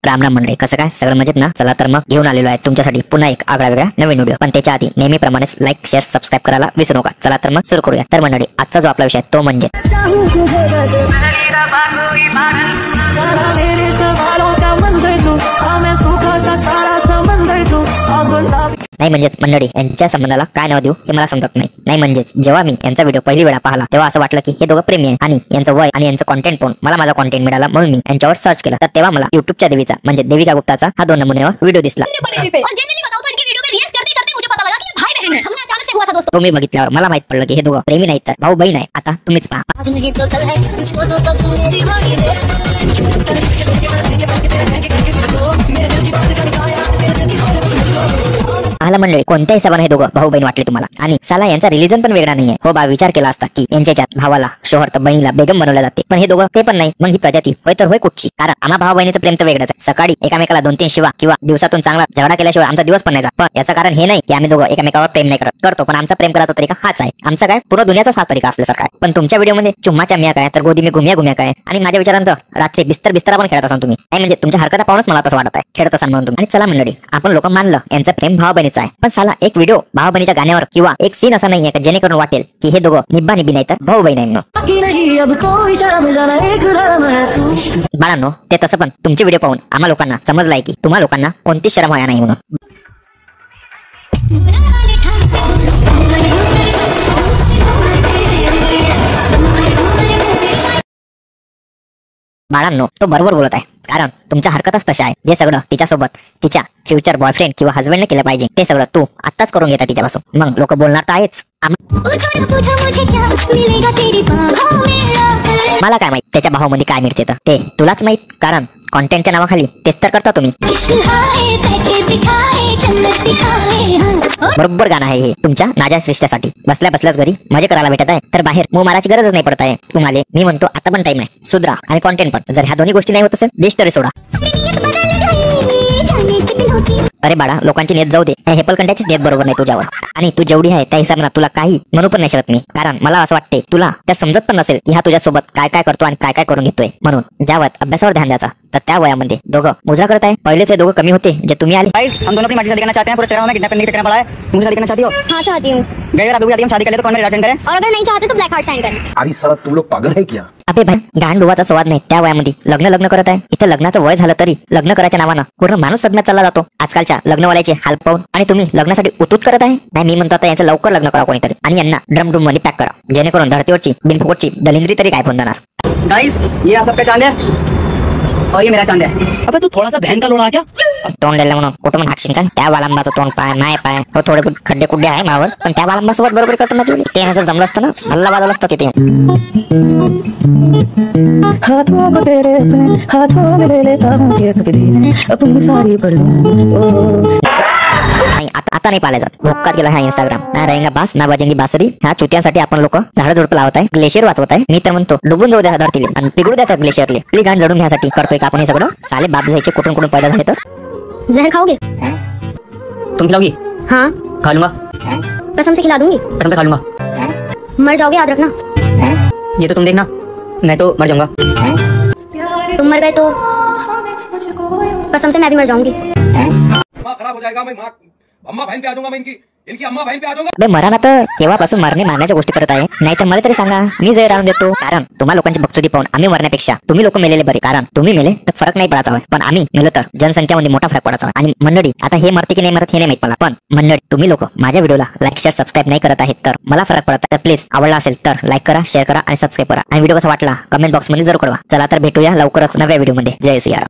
राम राम मंडळी, कसं काय सगळं मजेत ना? चला तर मग घेऊन आलेलो आहे तुमच्यासाठी पुन्हा एक आगळा वेगळा नवीन व्हिडिओ. पण त्याच्या आधी नेहमीप्रमाणेच लाईक शेअर सबस्क्राईब करायला विसरू नका. चला तर मग सुरू करूया. तर मंडळी, आजचा जो आपला विषय आहे तो म्हणजे नाही म्हणजेच मंडळी यांच्या संबंधाला काय नाव देऊ हे मला समजत नाही. नाही म्हणजेच जेव्हा मी यांचा व्हिडिओ पहिली वेळा पाहिला तेव्हा असं वाटलं की हे दोघं प्रेमी आहे आणि यांचं वय आणि यांचं कॉन्टेंट पाहून मला माझा कॉन्टेंट मिळाला, म्हणून मी यांच्यावर सर्च केलं. तर तेव्हा मला युट्यूबच्या देवीचा म्हणजे देविका गुप्ताचा हा 2 नमुन्यावर व्हिडिओ दिसला. तुम्ही बघितल्यावर मला माहित पडलं की हे दोघं प्रेमी नाहीत तर भाऊ बहीण आहे. आता तुम्हीच पहा. आला मंडळी, कोणत्या हिशोबाने हे दोघं भाऊ बहीण वाटले तुम्हाला? आणि साला यांचा रिलीजन पण वेगळा नाहीये. हो बा, विचार केला असता की यांच्यात भावाला शोहर तर बहिणीला बेगम बनवलं जाते, पण हे दोघं ते पण नाही. मग ही प्रजाती होय तर होय कुठची? कारण आम्हा भाऊ बहिणीचं प्रेम तर वेगळंच आहे. सकाळी एकामेकाला 2-3 शिवा किंवा दिवसातून चांगला झगडा केल्याशिवाय आमचा दिवस पण नाही जात. पण याचं कारण हे नाही की आम्ही दोघं एकामेकावर प्रेम नाही करतो, पण आमचा प्रेम करायचा तरीका हाच आहे. आमचा काय पूर्ण दुनियाचाच हा तरीका असल्यासारखा आहे. पण तुमच्या व्हिडिओमध्ये चुम्माच्या मिया काय, तर गोदी मी घुम्या काय, आणि माझ्या विचारांत रात्री बिस्तर पण खेळत असाल तुम्ही. नाही म्हणजे तुमच्या हरकता पाहूनच मला तसं वाटत आहे खेळत असाल म्हणून तुम्ही. आणि चला मंडळी, आपण लोक मानलं यांचं प्रेम भाऊ बहिणीचं आहे, पण साला एक व्हिडिओ भाऊ बहिणीच्या गाण्यावर किंवा एक सीन असा नाहीये जेणेकरून वाटेल की हे दोघं निब्बा निब्बी नाही तर भाऊ बहीण आहे म्हणून. बाळांनो, ते तसं पण तुमचे व्हिडिओ पाहून आम्हा लोकांना समजलंय की तुम्हा लोकांना कोणती शरम व्हाया नाही म्हणून. बाळांनो, तो बरोबर बोलत आहे, कारण तुमच्या हरकतच तशा आहे. जे सगळं तिच्यासोबत तिच्या फ्युचर बॉयफ्रेंड किंवा हस्बंडने केलं पाहिजे ते सगळं तू आत्ताच करून घेता तिच्यापासून. मग लोक बोलणार तर आहेच. मला काय माहित त्याच्या भावामध्ये काय मिळते तर ते तुलाच माहित, कारण कॉन्टेंटच्या नावाखाली तेच तर करता तुम्ही. बरोबर गाणं आहे हे तुमच्या नाजा सृष्ट्यासाठी. बसल्या बसल्याच घरी मजे करायला भेटत आहे तर बाहेर मू माराची गरजच नाही पडत आहे तुम्हाला. मी म्हणतो आता पण टाइम आहे, सुधरा आणि कॉन्टेंट पण. जर ह्या दोन्ही गोष्टी नाही होत असेल देश तरी सोडा. अरे बाळा, लोकांची नेत जाऊ दे, ह्या हेपलकंड्याचीच नेत बरोबर नाही तुझ्यावर. आणि तू जेवढी आहे त्या हिसाबाने तुला काही म्हणू पण नाही शकत मी, कारण मला असं वाटते तुला तर समजत पण नसेल की हा तुझ्यासोबत काय काय करतो आणि काय काय करून घेतोय. म्हणून ज्या वयात अभ्यासावर ध्यान द्यायचा तर त्या वयामध्ये दोघं मुजरा करत आहे. पहिलेच हे दोघं कमी होते जे तुम्ही आले. हम दोनों अपनी मर्जी से करना चाहते हैं, पूरा चढ़ावा में किडनैप करने के चक्कर में पड़ा है. मुझे शादी करना चाहती हो? हाँ चाहती हूँ. गए अगर अभी हम शादी कर ले तो कौन मेरी राशन करे? और अगर नहीं चाहते तो ब्लैक हार्ट साइन करें. अरे साला तुम लोग पागल है क्या? अबे भाई, गाण डोवाचा स्वाद नाही. त्या वयामध्ये लग्न करत आहे. इथे लग्नाचं वय झालं तरी लग्न करायच्या नावानं पूर्ण माणूस सदम्यात चालला जातो आजकालच्या लग्नवाल्याचे हाल पाहून. आणि तुम्ही लग्नासाठी उतूत करत आहे. नाही, मी म्हणतो आता यांचं लवकर लग्न करा कोणीतरी आणि यांना ड्रम मध्ये पॅक करा, जेणेकरून धरतीवरची बिनफुकटची दलिंद्री तरी काय फोन देणार. गाइस, ये आप सबका चांद है और ये मेरा चांद है. अबे तू थोड़ा सा बहन का लोड़ा क्या? तोंड दिलं म्हणून कुठं पण हाकशील का? त्या वालंबाचं तोंड पाय नाही पाय हो, थोडे खड्डे कुड्डे आहे मावर, पण त्या वालंबासोबत बरोबर करतो ना जुळी. ते जर जमलं असतं ना भल्ला वाजवलं असतं तिथे. हाथों को तेरे अपने हाथों में ले लेता हूँ एक दिन अपनी सारी पलकों. नाही, आता नाही पाहिलं जात. भोकात गेला हा इंस्टाग्राम. ना रहेगा बास ना बजेंगी बासरी. ह्या चुत्यांसाठी आपण लोक झाडं झुडपं लावत आहे, ग्लेशियर वाचवत आहे. मी तर म्हणतो डुबून जाऊ द्या धरतीले आणि पिघळू द्याचा ग्लेशियरले. आपली गाण जडून घ्यासाठी करतोय का आपण हे सगळं? साले बाप जायचे कुठून कुठून पैदा झाले तर. जहर खाओगे? तुम खिलाओगी? हाँ. खा लूंगा. कसम से खिला दूंगी. कसम से खा लूंगा. मर जाओगे याद रखना. ये तो तुम देखना, मैं तो मर जाऊंगा. तुम मर गए तो कसम से मैं भी मर जाऊंगी. खराब हो जाएगा, मैं अम्मा बहन पे आ जाऊंगा, मैं इनकी अम्मा बहन पे आ जाऊंगा. बे मरा ना तर केव्हापासून मरणे मारण्याच्या गोष्टी करत आहे. नाही तर मला तरी सांगा, मी जय राहून देतो. कारण तुम्हा लोकांची बकचोदी पाहून आम्ही मरण्यापेक्षा तुम्ही लोक मेलेले बरे. कारण तुम्ही मेले तर फरक नाही पडायचा, पण आम्ही मेलो तर जनसंख्यामध्ये मोठा फरक पडायचा. आणि मंडळी, आता हे मरते की नाही मरत हे नाही माहित मला, पण मंडळी तुम्ही लोक माझ्या व्हिडिओला लाईक शेअर सबस्क्राईब नाही करत आहेत तर मला फरक पडत. तर प्लीज आवडला असेल तर लाईक करा, शेअर करा आणि सबस्क्राईब करा. आणि व्हिडिओ कसा वाटला कमेंट बॉक्स मध्ये जरूर कळवा. चला तर भेटूया लवकरच नव्या व्हिडिओ मध्ये. जय सियाराम.